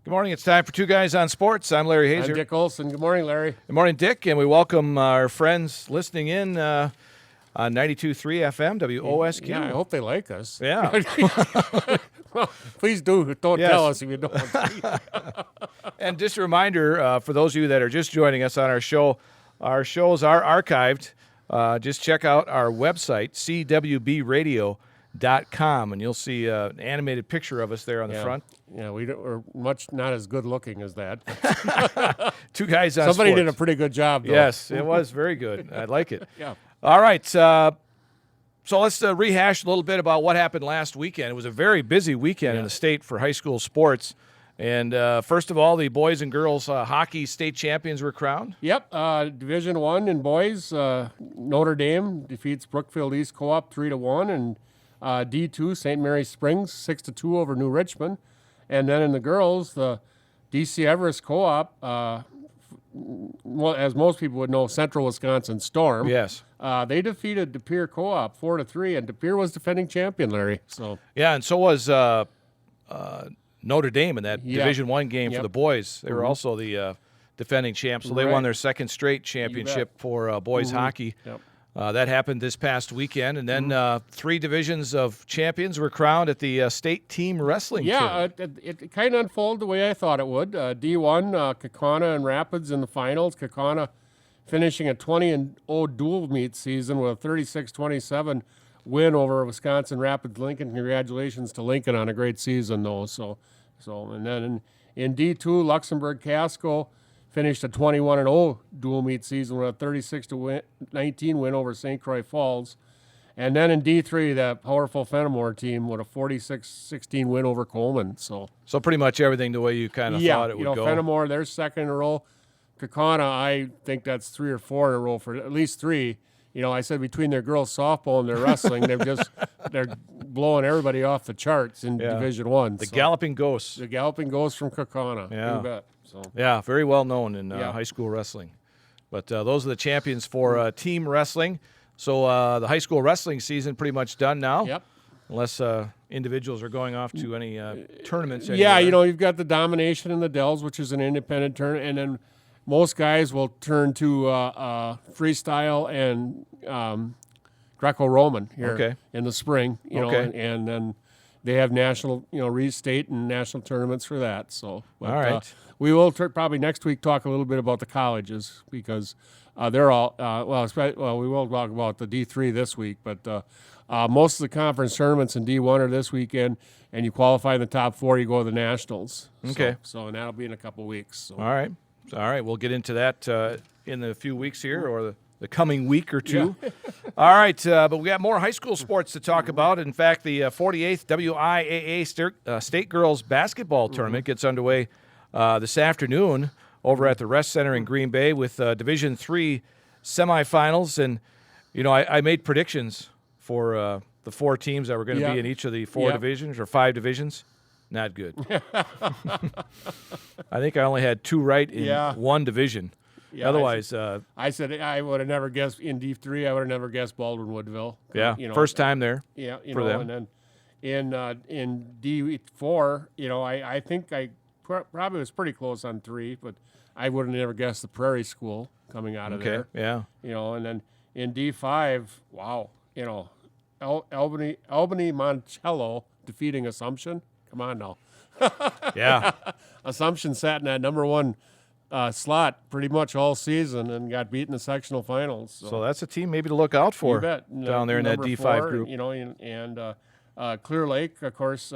Good morning. It's time for Two Guys on Sports. I'm Larry Hazer. I'm Dick Olson. Good morning, Larry. Good morning, Dick, and we welcome our friends listening in on 92.3 FM, WOSQ. Yeah, I hope they like us. Yeah. Well, please do. Don't Yes. tell us if you don't. And just a reminder, for those of you that are just joining us on our show, our shows are archived. Just check out our website, cwbradio.com, and you'll see an animated picture of us there on the front. Yeah, we're much not as good looking as that. Two Guys on Somebody Sports. did a pretty good job, though. Yes, it was very good. I like it. Yeah. All right. So let's rehash a little bit about what happened last weekend. It was a very busy weekend in the state for high school sports. And first of all, the boys and girls hockey state champions were crowned. Yep. Division I in boys, Notre Dame defeats Brookfield East Co-op 3-1, and D2 St. Mary's Springs 6-2 over New Richmond. And then in the girls, the DC Everest Co-op, as most people would know, Central Wisconsin Storm. Yes. They defeated De Pere Co-op 4-3, and De Pere was defending champion, Larry. So Yeah, and so was Notre Dame in that Division I game for the boys. They were also the defending champs, so they won their second straight championship for boys hockey. Yep. That happened this past weekend, and then 3 divisions of champions were crowned at the state team wrestling tournament. It kind of unfolded the way I thought it would. D1, Kaukauna and Rapids in the finals. Kaukauna finishing a 20-0 dual meet season with a 36-27 win over Wisconsin Rapids Lincoln. Congratulations to Lincoln on a great season, though. So and then in D2, Luxembourg Casco finished a 21-0 dual meet season with a 36-19 win over St. Croix Falls. And then in D3, the powerful Fenimore team with a 46-16 win over Coleman. So pretty much everything the way you kind of thought it would go. Fenimore, they're second in a row. Kaukauna, I think that's 3 or 4 in a row for at least 3. I said between their girls softball and their wrestling, they're blowing everybody off the charts in Division I. The Galloping Ghosts. The Galloping Ghosts from Kaukauna. Yeah. You bet. So. Yeah, very well known in high school wrestling. But those are the champions for team wrestling. So the high school wrestling season pretty much done now. Yep. Unless individuals are going off to any tournaments. Yeah, anywhere. you've got the Domination in the Dells, which is an independent tournament, and then most guys will turn to freestyle and Greco-Roman here in the spring. And then they have national, state and national tournaments for that. So, all right. We will probably next week talk a little bit about the colleges because they're all we will talk about the D3 this week, but most of the conference tournaments in D1 are this weekend, and you qualify in the top 4, you go to the nationals. Okay. So and that'll be in a couple weeks. So. All right. We'll get into that in a few weeks here or the coming week or two. Yeah. All right. But we got more high school sports to talk about. In fact, the 48th WIAA State Girls Basketball Tournament gets underway this afternoon over at the Rest Center in Green Bay with Division III semifinals. And, I made predictions for the 4 teams that were going to be in each of the 4 divisions or 5 divisions. Not good. I think I only had 2 right in one division. Yeah, otherwise, I said I would have never guessed in D3. I would have never guessed Baldwin Woodville. Yeah, first time there. Yeah, for them. And then in D4, I think I probably was pretty close on 3, but I would have never guessed the Prairie School coming out of there. Yeah. And then in D5, wow, Albany Monticello defeating Assumption. Come on now. Yeah. Assumption sat in that number 1 slot pretty much all season and got beat in the sectional finals. So that's a team maybe to look out for down there in that D5 4, group. And Clear Lake, of course,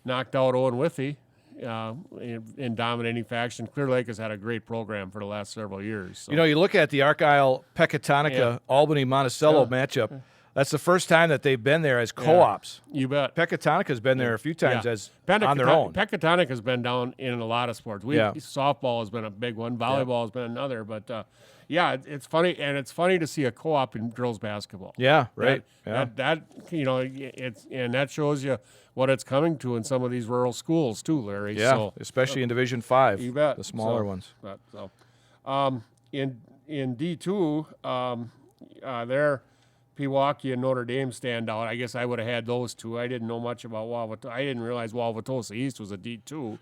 knocked out Owen Withey in dominating fashion. Clear Lake has had a great program for the last several years. So. You look at the Argyle-Pecatonica Albany Monticello matchup. That's the first time that they've been there as co-ops. You bet. Pecatonica's been there a few times as on their own. Pecatonic has been down in a lot of sports. Softball has been a big one. Volleyball has been another. But, it's funny. And it's funny to see a co-op in girls basketball. Yeah, right. That that shows you what it's coming to in some of these rural schools too, Larry. Yeah, so, especially in Division 5. You bet. The smaller ones. In D2, they're Pewaukee and Notre Dame stand out. I guess I would have had those two. I didn't know much about Wauwatosa. I didn't realize Wauwatosa East was a D2.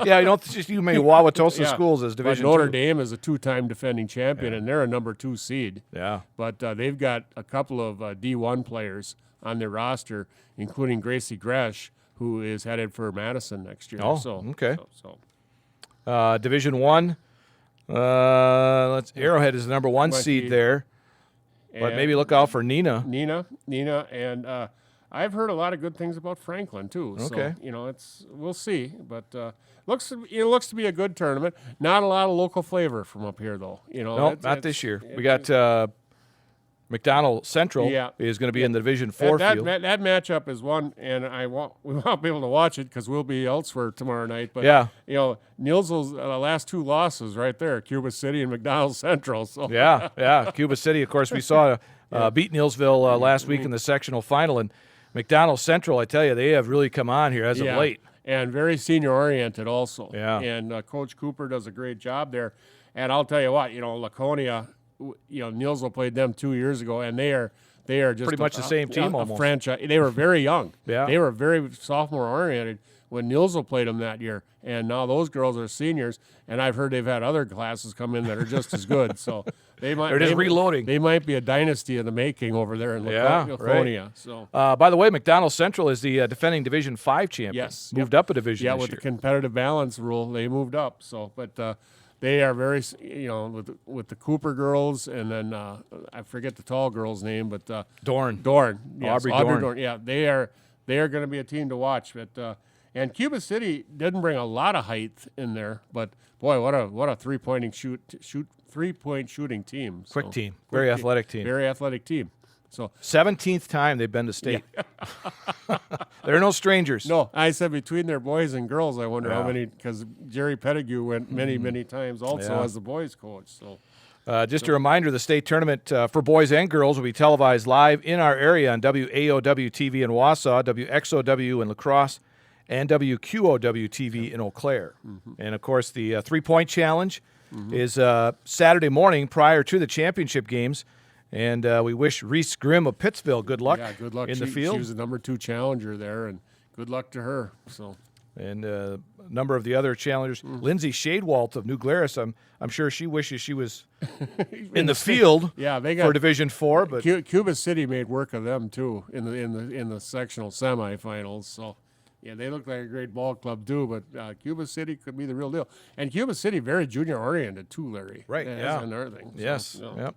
Yeah, you don't just you made Wauwatosa schools as But Division Notre 2. Dame is a 2-time defending champion, and they're a number 2 seed. Yeah. But they've got a couple of D1 players on their roster, including Gracie Gresh, who is headed for Madison next year. Oh, so, okay. So. Division 1. Arrowhead is the number 1 seed there. But maybe look out for Nina. Nina, and I've heard a lot of good things about Franklin too. Okay. So we'll see, but looks to be a good tournament. Not a lot of local flavor from up here though. No, not this year. We got McDonald Central is going to be in the Division 4 field. That matchup is one, and we won't be able to watch it because we'll be elsewhere tomorrow night. But Nielsville's last 2 losses right there, Cuba City and McDonald Central. So yeah. Cuba City, of course, we saw beat Nielsville last week in the sectional final, and McDonald Central, I tell you, they have really come on here as of late. And very senior oriented also. Yeah. And Coach Cooper does a great job there. And I'll tell you what, Laconia. Nielsville played them 2 years ago, and they are just pretty much the same team almost. Franchise. They were very young. Yeah. They were very sophomore oriented when Nielsville played them that year, and now those girls are seniors. And I've heard they've had other classes come in that are just as good. So they're just reloading. They might be a dynasty in the making over there in Laconia. Right. So by the way, McDonald Central is the defending Division 5 champion. Yes, moved up a division. Yeah, this with year. the competitive balance rule, they moved up. So, but. They are very, with the Cooper girls, and then I forget the tall girl's name, but Dorn, yes, Aubrey Dorn. Yeah, they are going to be a team to watch. But and Cuba City didn't bring a lot of height in there, but boy, what a 3-point shooting team. Quick team, very athletic team. Very athletic team. So 17th time they've been to state. They're no strangers. No, I said between their boys and girls, I wonder how many, because Jerry Pettigrew went many times also as the boys coach. So just a reminder, the state tournament for boys and girls will be televised live in our area on WAOW TV in Wausau, WXOW in La Crosse, and WQOW TV in Eau Claire. And, of course, the 3-point challenge is Saturday morning prior to the championship games. And we wish Reese Grimm of Pittsville good luck. Yeah, good luck in the field. She was the number 2 challenger there, and good luck to her. So, and a number of the other challengers, Lindsay Shadewalt of New Glarus, I'm sure she wishes she was in the field. They got for Division 4. But Cuba City made work of them too in the sectional semifinals. So. Yeah, they look like a great ball club too, but Cuba City could be the real deal. And Cuba City very junior oriented too, Larry. Right. That's another thing. Yes. Yep.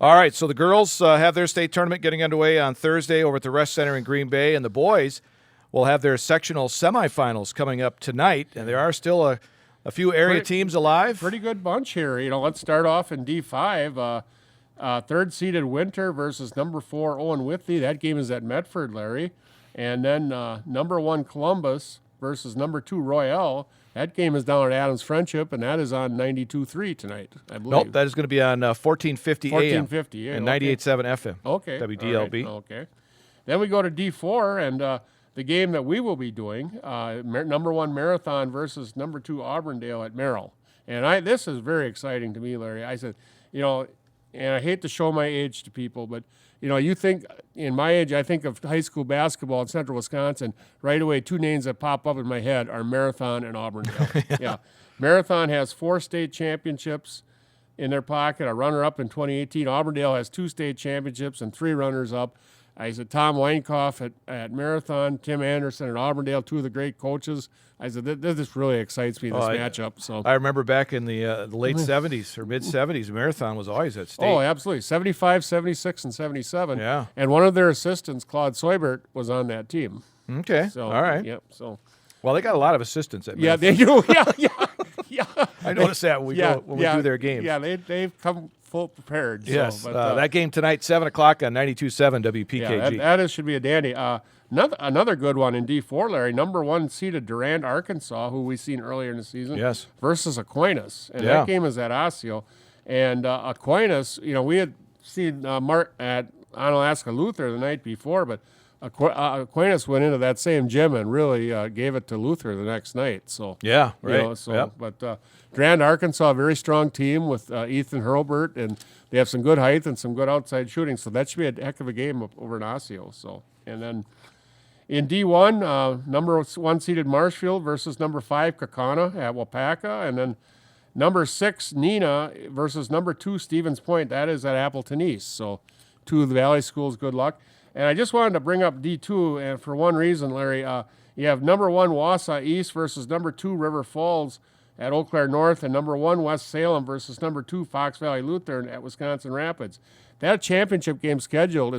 All right, so the girls have their state tournament getting underway on Thursday over at the Rest Center in Green Bay, and the boys will have their sectional semifinals coming up tonight, and there are still a few area teams alive. Pretty good bunch here. Let's start off in D5. Third-seeded Winter versus number 4 Owen Whitney. That game is at Medford, Larry. And then number 1 Columbus versus number 2 Royale. That game is down at Adams Friendship, and that is on 92.3 tonight, I believe. Nope, that is going to be on 1450 AM. 1450, and 98.7 FM. Okay. WDLB. Right. Okay. Then we go to D4, and the game that we will be doing, number 1 Marathon versus number 2 Auburndale at Merrill. And this is very exciting to me, Larry. I said, and I hate to show my age to people, but you think, in my age, I think of high school basketball in central Wisconsin. Right away, 2 names that pop up in my head are Marathon and Auburndale. Yeah. Marathon has 4 state championships in their pocket, a runner-up in 2018. Auburndale has 2 state championships and 3 runners-up. I said Tom Weinkoff at Marathon, Tim Anderson at Auburndale, 2 of the great coaches. I said, this really excites me, this matchup. So I remember back in the late 70s or mid-70s, Marathon was always at state. Oh, absolutely. 75, 76, and 77. Yeah. And one of their assistants, Claude Soibert, was on that team. Okay. So, all right. Yep. So. Well, they got a lot of assistants at Marathon. Yeah, they do. Yeah. I noticed that when we do their games. Yeah, they've come full prepared. Yes. So, but, that game tonight, 7 o'clock on 92.7 WPKG. Yeah, that should be a dandy. Another good one in D4, Larry. Number 1 seeded Durand, Arkansas, who we seen earlier in the season. Yes. Versus Aquinas, and that game is at Osseo. And Aquinas, we had seen Mart at Onalaska Luther the night before, but Aquinas went into that same gym and really gave it to Luther the next night. So Yeah, you right. know, so Yep. but Grand Arkansas, a very strong team with Ethan Hurlbert, and they have some good height and some good outside shooting. So that should be a heck of a game over in Osseo. So and then in D1, number 1 seeded Marshfield versus number 5 Kakana at Wapaka, and then number 6 Nina versus number 2 Stevens Point. That is at Appleton East. So 2 of the Valley schools. Good luck. And I just wanted to bring up D2, and for one reason, Larry, you have number 1 Wausau East versus number 2 River Falls at Eau Claire North, and number 1 West Salem versus number 2 Fox Valley Lutheran at Wisconsin Rapids. That championship game is scheduled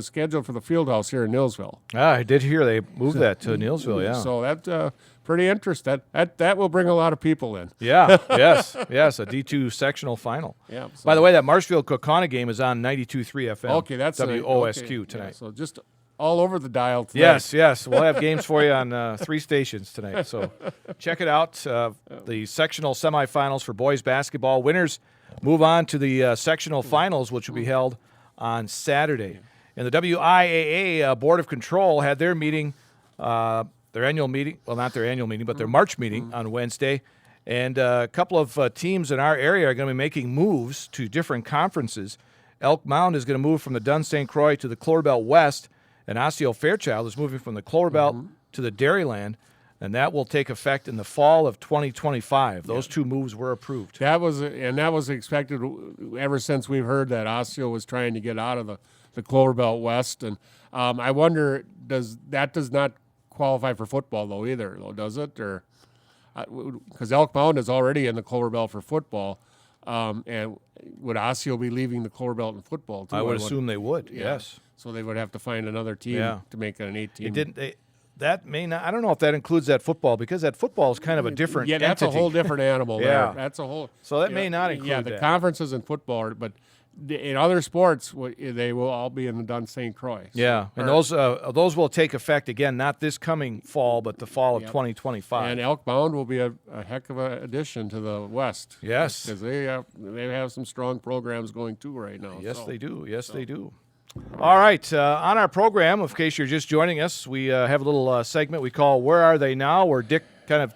for the Fieldhouse here in Neillsville. I did hear they moved that to Neillsville, yeah. So that's pretty interesting. That will bring a lot of people in. Yeah, yes, a D2 sectional final. Yeah. So By the way, that Marshfield-Kokana game is on 92.3 FM. okay, that's WOSQ okay. tonight. Yeah, so just all over the dial tonight. Yes. We'll have games for you on 3 stations tonight. So check it out. The sectional semifinals for boys basketball. Winners move on to the sectional finals, which will be held on Saturday. And the WIAA Board of Control had their meeting, their annual meeting. Well, not their annual meeting, but their March meeting on Wednesday. And a couple of teams in our area are going to be making moves to different conferences. Elk Mound is going to move from the Dunn St. Croix to the Clover Belt West. And Osseo Fairchild is moving from the Clover Belt to the Dairyland, and that will take effect in the fall of 2025. Those 2 moves were approved. That was expected ever since we've heard that Osseo was trying to get out of the Clover Belt West, and I wonder does not qualify for football though either, does it? Or because Elk Mound is already in the Clover Belt for football, and would Osseo be leaving the Clover Belt in football too? I would assume they would. Yeah. Yes. So they would have to find another team to make it an 8-team. That may not. I don't know if that includes that football, because that football is kind of a different. Yeah, that's entity. a whole different animal. Yeah. There. That's a whole. So that may not include Yeah, the that. conferences in football, but in other sports, they will all be in the Dunn St. Croix. So, Yeah, and those will take effect again, not this coming fall, but the fall of 2025. And Elk Mound will be a heck of an addition to the West. Yes. Because they have some strong programs going too right now. Yes, so. they do. Yes, they do. All right, on our program, in case you're just joining us, we have a little segment we call Where Are They Now?, where Dick kind of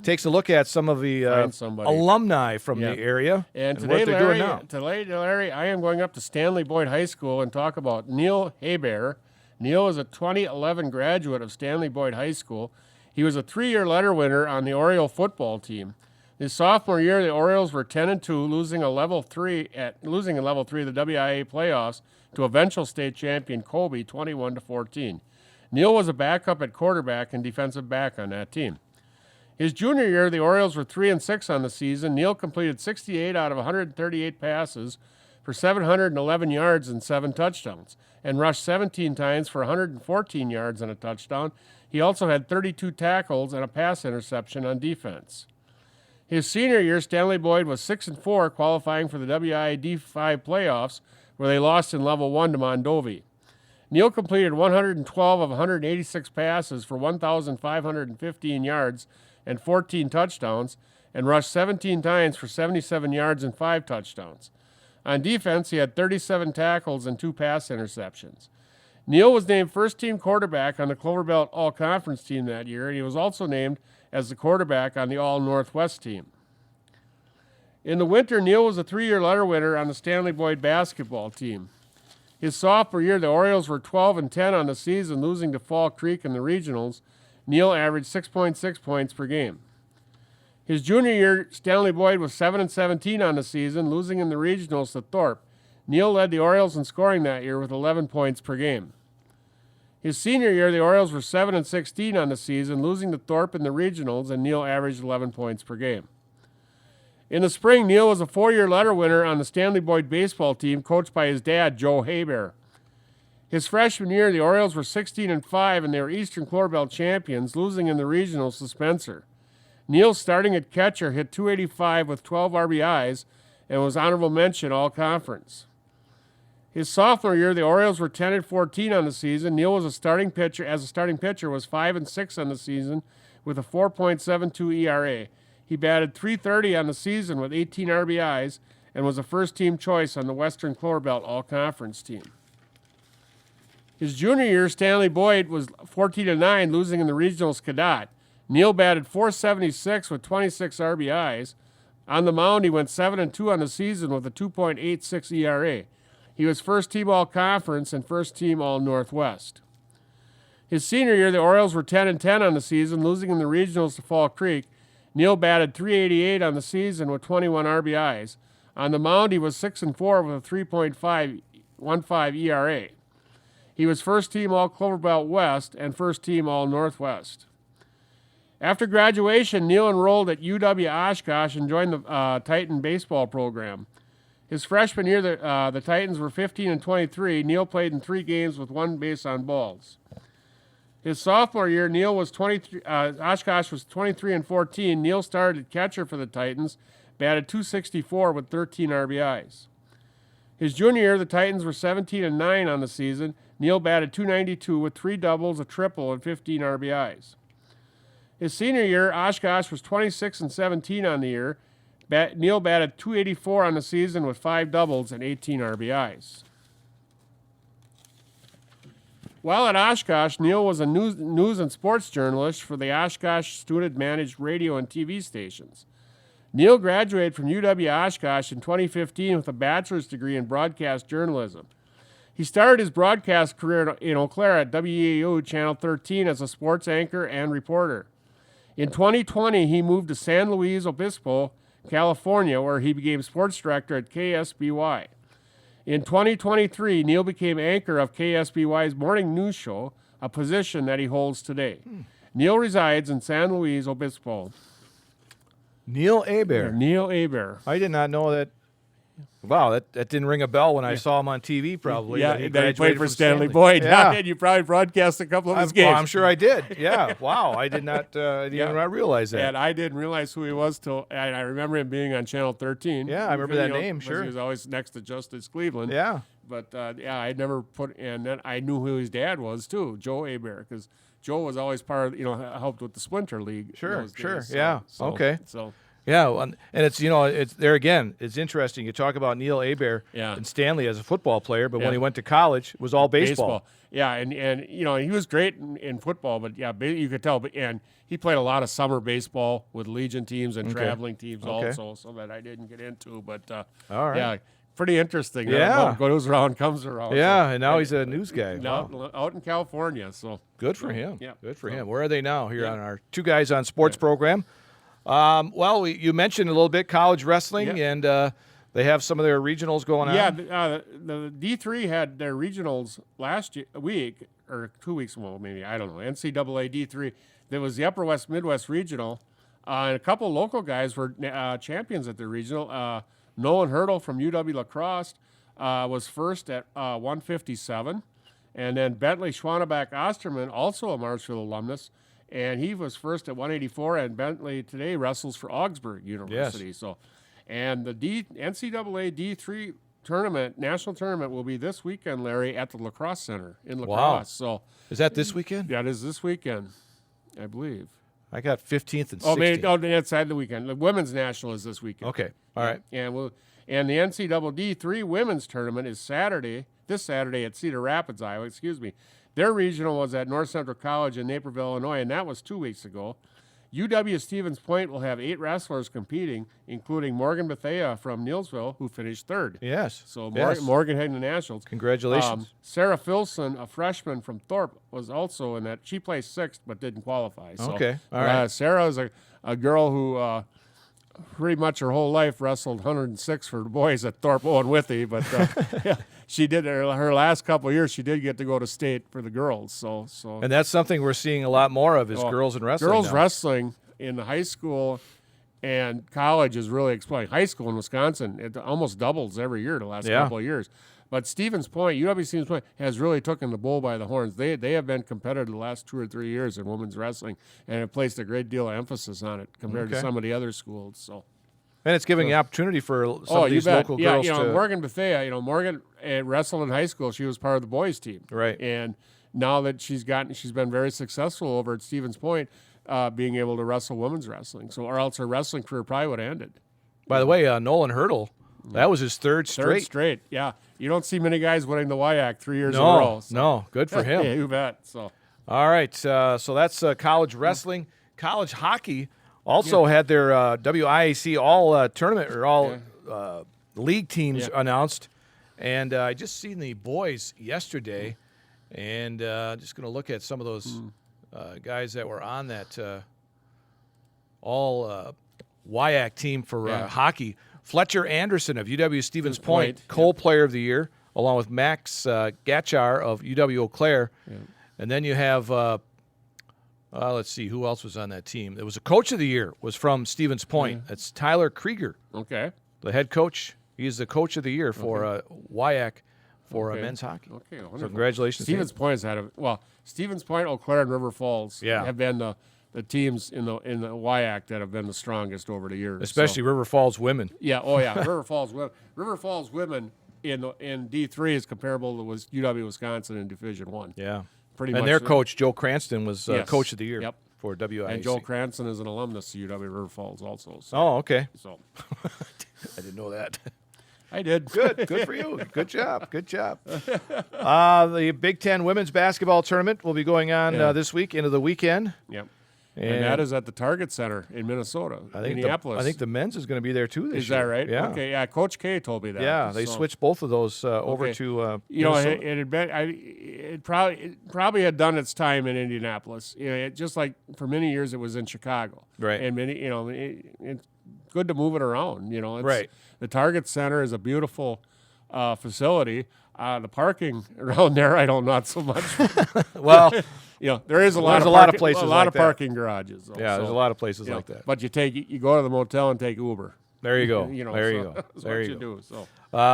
takes a look at some of the alumni from the area and today, what they're doing now. Today, Larry, I am going up to Stanley Boyd High School and talk about Neil Hebert. Neil is a 2011 graduate of Stanley Boyd High School. He was a 3-year letter winner on the Oriole football team. His sophomore year, the Orioles were 10-2, losing in level 3 of the WIA playoffs to eventual state champion Colby, 21-14. Neil was a backup at quarterback and defensive back on that team. His junior year, the Orioles were 3-6 on the season. Neil completed 68 out of 138 passes for 711 yards and 7 touchdowns, and rushed 17 times for 114 yards and a touchdown. He also had 32 tackles and a pass interception on defense. His senior year, Stanley Boyd was 6-4, qualifying for the WIA D5 playoffs, where they lost in level 1 to Mondovi. Neil completed 112 of 186 passes for 1,515 yards and 14 touchdowns, and rushed 17 times for 77 yards and 5 touchdowns. On defense, he had 37 tackles and 2 pass interceptions. Neil was named first-team quarterback on the Clover Belt All-Conference team that year, and he was also named as the quarterback on the All-Northwest team. In the winter, Neil was a 3-year letter winner on the Stanley Boyd basketball team. His sophomore year, the Orioles were 12-10 on the season, losing to Fall Creek in the regionals. Neil averaged 6.6 points per game. His junior year, Stanley Boyd was 7-17 on the season, losing in the regionals to Thorpe. Neil led the Orioles in scoring that year with 11 points per game. His senior year, the Orioles were 7-16 on the season, losing to Thorpe in the regionals, and Neil averaged 11 points per game. In the spring, Neil was a 4-year letter winner on the Stanley Boyd baseball team, coached by his dad, Joe Hebert. His freshman year, the Orioles were 16-5, and they were Eastern Clover Belt champions, losing in the regionals to Spencer. Neil, starting at catcher, hit .285 with 12 RBIs and was honorable mention all-conference. His sophomore year, the Orioles were 10-14 on the season. Neil was a starting pitcher. Was 5-6 on the season with a 4.72 ERA. He batted .330 on the season with 18 RBIs and was a first-team choice on the Western Clover Belt All-Conference team. His junior year, Stanley Boyd was 14-9, losing in the regionals Cadott. Neil batted .476 with 26 RBIs. On the mound, he went 7-2 on the season with a 2.86 ERA. He was first team All-Conference and first team All-Northwest. His senior year, the Orioles were 10-10 on the season, losing in the regionals to Fall Creek. Neil batted .388 on the season with 21 RBIs. On the mound, he was 6-4 with a 3.515 ERA. He was first team All-Clover Belt West and first team All-Northwest. After graduation, Neil enrolled at UW Oshkosh and joined the Titan baseball program. His freshman year, the Titans were 15-23. Neil played in 3 games with 1 base on balls. His sophomore year, Oshkosh was 23-14. Neil started catcher for the Titans, batted .264 with 13 RBIs. His junior year, the Titans were 17-9 on the season. Neil batted .292 with 3 doubles, a triple, and 15 RBIs. His senior year, Oshkosh was 26-17 on the year. Neil batted .284 on the season with 5 doubles and 18 RBIs. While at Oshkosh, Neil was a news and sports journalist for the Oshkosh student-managed radio and TV stations. Neil graduated from UW Oshkosh in 2015 with a bachelor's degree in broadcast journalism. He started his broadcast career in Eau Claire at WEAU Channel 13 as a sports anchor and reporter. In 2020, he moved to San Luis Obispo, California, where he became sports director at KSBY. In 2023, Neil became anchor of KSBY's morning news show, a position that he holds today. Neil resides in San Luis Obispo. Neil Hebert. Neil Hebert. I did not know that. Wow, that didn't ring a bell when I saw him on TV, probably. Yeah, that he played for Stanley Boyd. Yeah. And you probably broadcast a couple of his games. Well, I'm sure I did. Yeah. Wow, I did not realize that. And I didn't realize who he was till I remember him being on Channel 13. Yeah, I remember that name, because sure. He was always next to Justice Cleveland. Yeah. But, I never and then I knew who his dad was, too, Joe Hebert, because Joe was always part of, helped with the Splinter League. Sure, Days, yeah. Okay. So. Yeah, and it's it's there again. It's interesting. You talk about Neil Hebert and Stanley as a football player, but when he went to college, it was all baseball. Yeah, and he was great in football, but you could tell. And he played a lot of summer baseball with Legion teams and traveling teams also, so that I didn't get into. But all right. Yeah, pretty interesting. Yeah, what goes around comes around. Yeah, and now he's a news guy. Now out in California, so good for him. Yeah, good for him. Where are they now? Here on our Two Guys on Sports program. Well, you mentioned a little bit college wrestling, and they have some of their regionals going on. Yeah, the D3 had their regionals last week, or 2 weeks ago, maybe. I don't know. NCAA D3. There was the Upper West Midwest Regional, and a couple of local guys were champions at the regional. Nolan Hurdle from UW La Crosse was first at 157, and then Bentley Schwannebeck Osterman, also a Marshfield alumnus, and he was first at 184, and Bentley today wrestles for Augsburg University. Yes. So, and the NCAA D3 tournament, national tournament, will be this weekend, Larry, at the La Crosse Center in La Crosse. So, is that this weekend? That is this weekend, I believe. I got 15th and 16th. Oh, maybe that's side of the weekend. The women's national is this weekend. Okay, all right. And the NCAA D3 women's tournament is this Saturday at Cedar Rapids, Iowa. Their regional was at North Central College in Naperville, Illinois, and that was 2 weeks ago. UW Stevens Point will have 8 wrestlers competing, including Morgan Bethea from Neilsville, who finished third. Yes. So yes. Morgan heading to nationals. Congratulations. Sarah Filson, a freshman from Thorpe, was also in that. She placed 6th but didn't qualify. So, okay. All right. Sarah is a girl who pretty much her whole life wrestled 106 for the boys at Thorpe Owen Withy, but she did her last couple of years. She did get to go to state for the girls. So and that's something we're seeing a lot more of is girls in wrestling. Girls now. Wrestling in the high school and college is really exploding. High school in Wisconsin, it almost doubles every year the last couple of years. But Stevens Point, UW Stevens Point, has really taken the bull by the horns. They have been competitive the last 2 or 3 years in women's wrestling and have placed a great deal of emphasis on it compared to some of the other schools. So, and it's giving the opportunity for some of these local girls to. Morgan Bethea, Morgan wrestled in high school. She was part of the boys team, right? And now that she's been very successful over at Stevens Point, being able to wrestle women's wrestling. So, or else her wrestling career probably would have ended. By the way, Nolan Hurdle. That was his third straight. Yeah. You don't see many guys winning the WIAC 3 years in a No, row. So. no, good for him. Yeah, you bet. So All right, so that's college wrestling. College hockey also had their WIAC all tournament or all league teams announced, and I just seen the boys yesterday, and just going to look at some of those guys that were on that all WIAC team for hockey. Fletcher Anderson of UW Stevens Point, Cole Player of the Year, along with Max Gatchar of UW Eau Claire. Yeah. And then you have, let's see, who else was on that team? It was a Coach of the Year, was from Stevens Point. That's Tyler Krieger. Okay. The head coach. He's the Coach of the Year for WIAC for men's hockey. Okay, wonderful. So congratulations. Stevens Point has had Stevens Point, Eau Claire, and River Falls have been the teams in the WIAC that have been the strongest over the years. Especially River Falls women. Yeah, River Falls women. River Falls women in D3 is comparable to UW Wisconsin in Division 1. Yeah. Pretty and much. their coach, Joe Cranston, was Coach of the Year for WIAC. And Joe Cranston is an alumnus of UW River Falls also. So. Oh, okay. So I didn't know that. I did. Good for you. Good job. The Big Ten women's basketball tournament will be going on this week into the weekend. Yep. And that is at the Target Center in Minnesota, Minneapolis. I think the men's is going to be there too this year. Is that right? Yeah. Okay. Yeah. Coach K told me that. Yeah, they switched both of those over to. It probably had done its time in Indianapolis. Just like for many years it was in Chicago. Right. And it's good to move it around. Right. The Target Center is a beautiful facility. The parking around there, I don't not so much. Well. There is a lot of places, a lot of parking garages. Though, there's a lot of places like that. But you go to the motel and take Uber. There you go. There you go. That's what you do. So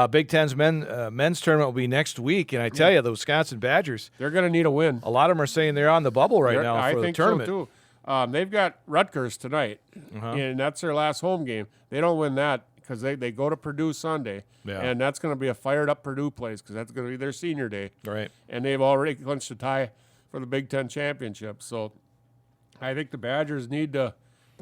Big Ten's men's tournament will be next week, and I tell you, the Wisconsin Badgers, they're going to need a win. A lot of them are saying they're on the bubble right now for the tournament. I think so too. They've got Rutgers tonight, and that's their last home game. They don't win that because they go to Purdue Sunday, and that's going to be a fired up Purdue place because that's going to be their senior day. Right. And they've already clinched a tie for the Big Ten championship. So I think the Badgers need to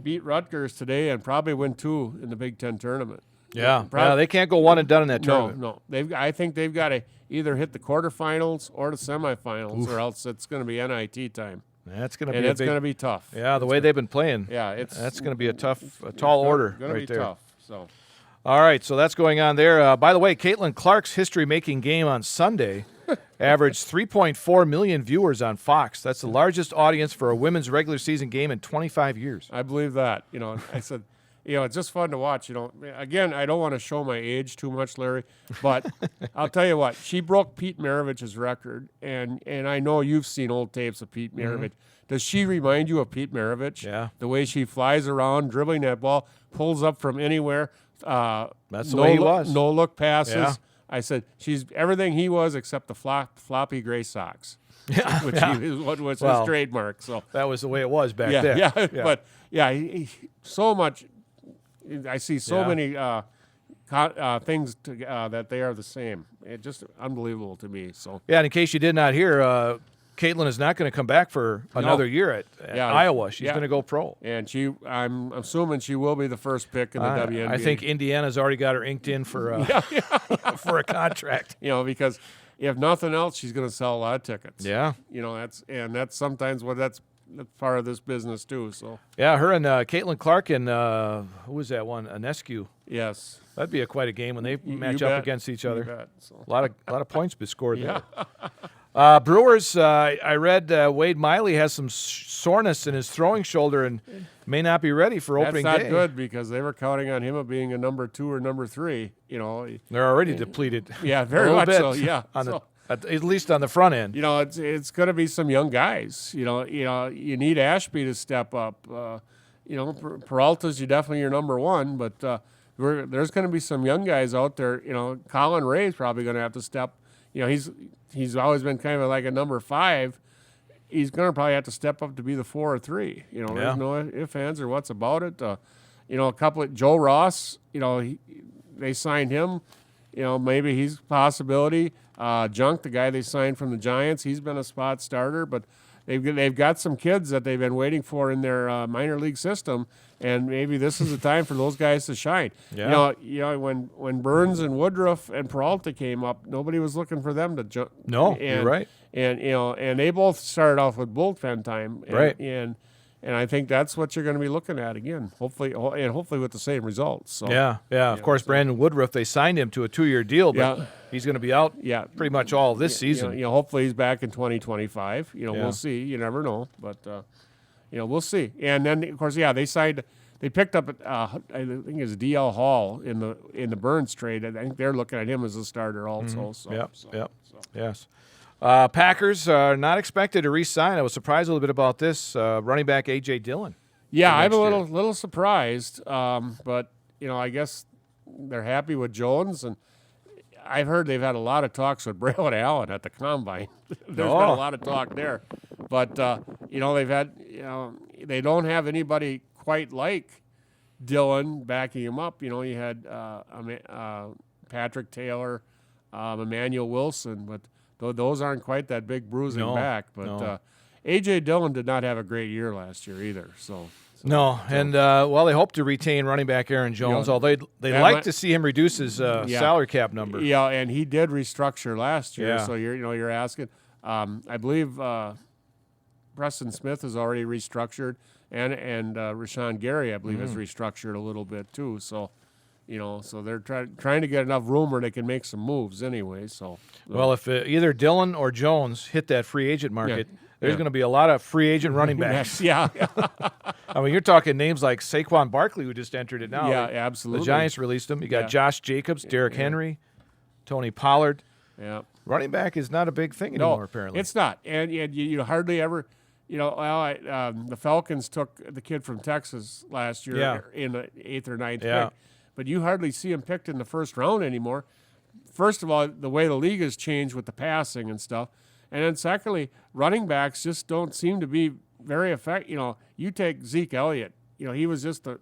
beat Rutgers today and probably win 2 in the Big Ten tournament. Yeah, they can't go one and done in that tournament. No. I think they've got to either hit the quarterfinals or the semifinals, or else it's going to be NIT time. That's going to be going to be tough. Yeah, the way they've been playing. Yeah, that's going to be a tall order going to right be there. Tough. So. All right, so that's going on there. By the way, Caitlin Clark's history-making game on Sunday averaged 3.4 million viewers on Fox. That's the largest audience for a women's regular season game in 25 years. I believe that. I said, it's just fun to watch. Again, I don't want to show my age too much, Larry, but I'll tell you what, she broke Pete Maravich's record, and I know you've seen old tapes of Pete Maravich. Does she remind you of Pete Maravich? Yeah. The way she flies around, dribbling that ball, pulls up from anywhere. That's the way he was. No look passes. Yeah. I said she's everything he was except the floppy gray socks, which was his trademark. So that was the way it was back then. Yeah. But so much. I see so many things that they are the same. It's just unbelievable to me. So and in case you did not hear, Caitlin is not going to come back for another year at Iowa. She's going to go pro. And I'm assuming she will be the first pick in the WNBA. I think Indiana's already got her inked in for for a contract. Because if nothing else, she's going to sell a lot of tickets. Yeah. That's sometimes that's part of this business too. So her and Caitlin Clark and who was that one? Anescu. Yes. That'd be quite a game when they match up against each other. Bet, so. A lot of points be scored there. Brewers, I read Wade Miley has some soreness in his throwing shoulder and may not be ready for opening day. That's not good because they were counting on him of being a number 2 or number 3. They're already depleted. Yeah, very much so. Yeah, at least on the front end. It's going to be some young guys. You need Ashby to step up. Peralta's definitely your number 1, but there's going to be some young guys out there. Colin Ray's probably going to have to step. He's always been kind of like a number 5. He's going to probably have to step up to be the 4 or 3. There's no ifs, ands, or what's about it. A couple of Joe Ross. They signed him. Maybe he's a possibility. Junk, the guy they signed from the Giants, he's been a spot starter. But they've got some kids that they've been waiting for in their minor league system, and maybe this is the time for those guys to shine. Yeah. When Burns and Woodruff and Peralta came up, nobody was looking for them to jump. No, you're right. And they both started off with bullpen time, Right. And I think that's what you're going to be looking at again, hopefully with the same results. So Yeah. Of course, Brandon Woodruff, they signed him to a 2-year deal, but he's going to be out pretty much all this season. Hopefully he's back in 2025. We'll see. You never know, but we'll see. And then of course, they picked up I think it's DL Hall in the Burns trade. I think they're looking at him as a starter also. Yes. Packers are not expected to re-sign. I was surprised a little bit about this. Running back A.J. Dillon. Yeah, I'm a little surprised, but I guess they're happy with Jones, and I've heard they've had a lot of talks with Braylon Allen at the combine. There's been a lot of talk there, but they've had they don't have anybody quite like Dillon backing him up. You had Patrick Taylor, Emmanuel Wilson, but those aren't quite that big bruising back. But A.J. Dillon did not have a great year last year either. And they hope to retain running back Aaron Jones, although they'd like to see him reduce his salary cap number. Yeah, and he did restructure last year. So you're asking. I believe Preston Smith has already restructured, and Rashawn Gary, I believe, has restructured a little bit too. So. So they're trying to get enough room where they can make some moves anyway. Well, if either Dillon or Jones hit that free agent market, there's going to be a lot of free agent running backs. Yeah. I mean, you're talking names like Saquon Barkley, who just entered it now. Yeah, absolutely. The Giants released him. You got Josh Jacobs, Derrick Henry, Tony Pollard. Yeah. Running back is not a big thing anymore, apparently. It's not. And you hardly ever – the Falcons took the kid from Texas last year in the 8th or 9th pick. But you hardly see him picked in the first round anymore. First of all, the way the league has changed with the passing and stuff. And then secondly, running backs just don't seem to be very effective. You take Zeke Elliott. He was just the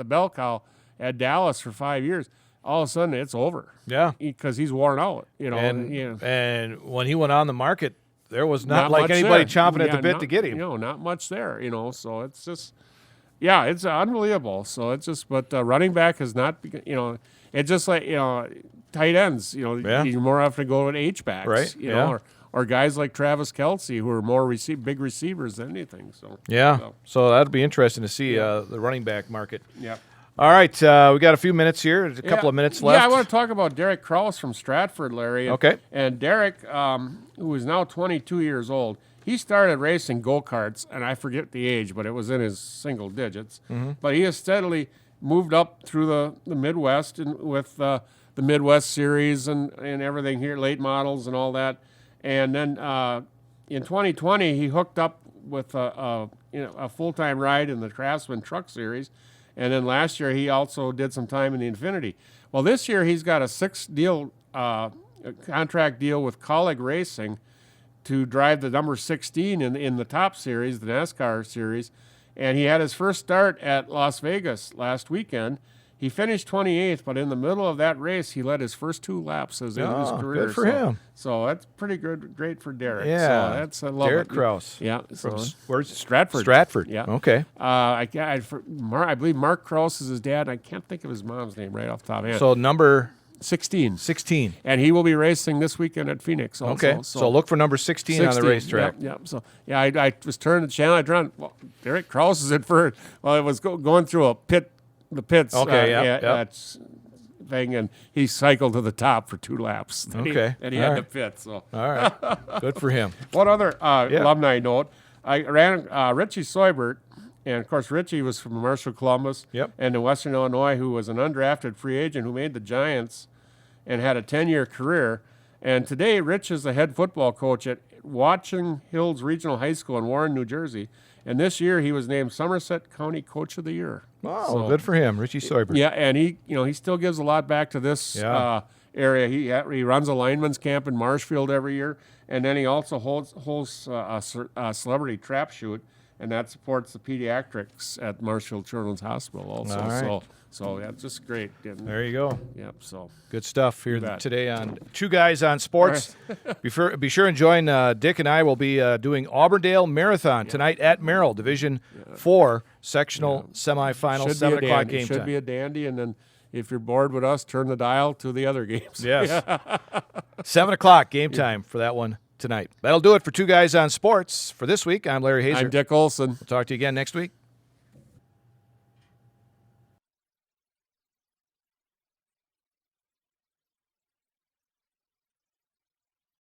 bell cow at Dallas for 5 years. All of a sudden, it's over. Yeah. Because he's worn out. And when he went on the market, there was not like anybody chomping at the bit to get him. Not much there. So it's just... Yeah, it's unbelievable. So it's just, but running back has not, it's just like, tight ends, you more often go with H-backs, right? Or guys like Travis Kelce who are more big receivers than anything. So that'd be interesting to see the running back market. Yeah. All right, we got a few minutes here. There's a couple of minutes left. Yeah, I want to talk about Derek Krause from Stratford, Larry. Okay. And Derek, who is now 22 years old, he started racing go-karts, and I forget the age, but it was in his single digits. Mm-hmm. But he has steadily moved up through the Midwest and with the Midwest Series and everything here, late models and all that. And then in 2020, he hooked up with a full-time ride in the Craftsman Truck Series. And then last year, he also did some time in the Infinity. Well, this year, he's got a 6-deal contract deal with Colleague Racing to drive the number 16 in the top series, the NASCAR series. And he had his first start at Las Vegas last weekend. He finished 28th, but in the middle of that race, he led his first 2 laps in his career. Good for him. So that's pretty great for Derek. Yeah, so I love Derek Krause. Yeah, where's Stratford? Stratford. Yeah. Okay. I believe Mark Krause is his dad. I can't think of his mom's name right off the top of my head. So number 16. 16. And he will be racing this weekend at Phoenix also. Okay. So look for number 16 on the racetrack. Yeah. So, I was turning the channel. Derek Krause is in first. Well, it was going through the pits. Okay, that's thing, and he cycled to the top for 2 laps. And he had the pit. So. All right. Good for him. One other alumni note. I ran Richie Seubert. And, of course, Richie was from Marshall Columbus and in Western Illinois, who was an undrafted free agent who made the Giants and had a 10-year career. And today, Rich is the head football coach at Watchung Hills Regional High School in Warren, New Jersey. And this year, he was named Somerset County Coach of the Year. Wow, good for him, Richie Seubert. Yeah, and he still gives a lot back to this area. He runs a lineman's camp in Marshfield every year, and then he also holds a celebrity trap shoot. and that supports the pediatrics at Marshall Children's Hospital also. All right. So yeah, just great. And, There you go. yep. So Good stuff here bet. today on Two Guys on Sports. Be sure and join Dick and I will be doing Auburndale Marathon tonight at Merrill, Division 4 sectional semifinal, 7 o'clock game Should time. be a dandy, and then if you're bored with us, turn the dial to the other games. Yes. 7 o'clock game time for that one tonight. That'll do it for Two Guys on Sports. For this week, I'm Larry Hazer. I'm Dick Olson. We'll talk to you again next week.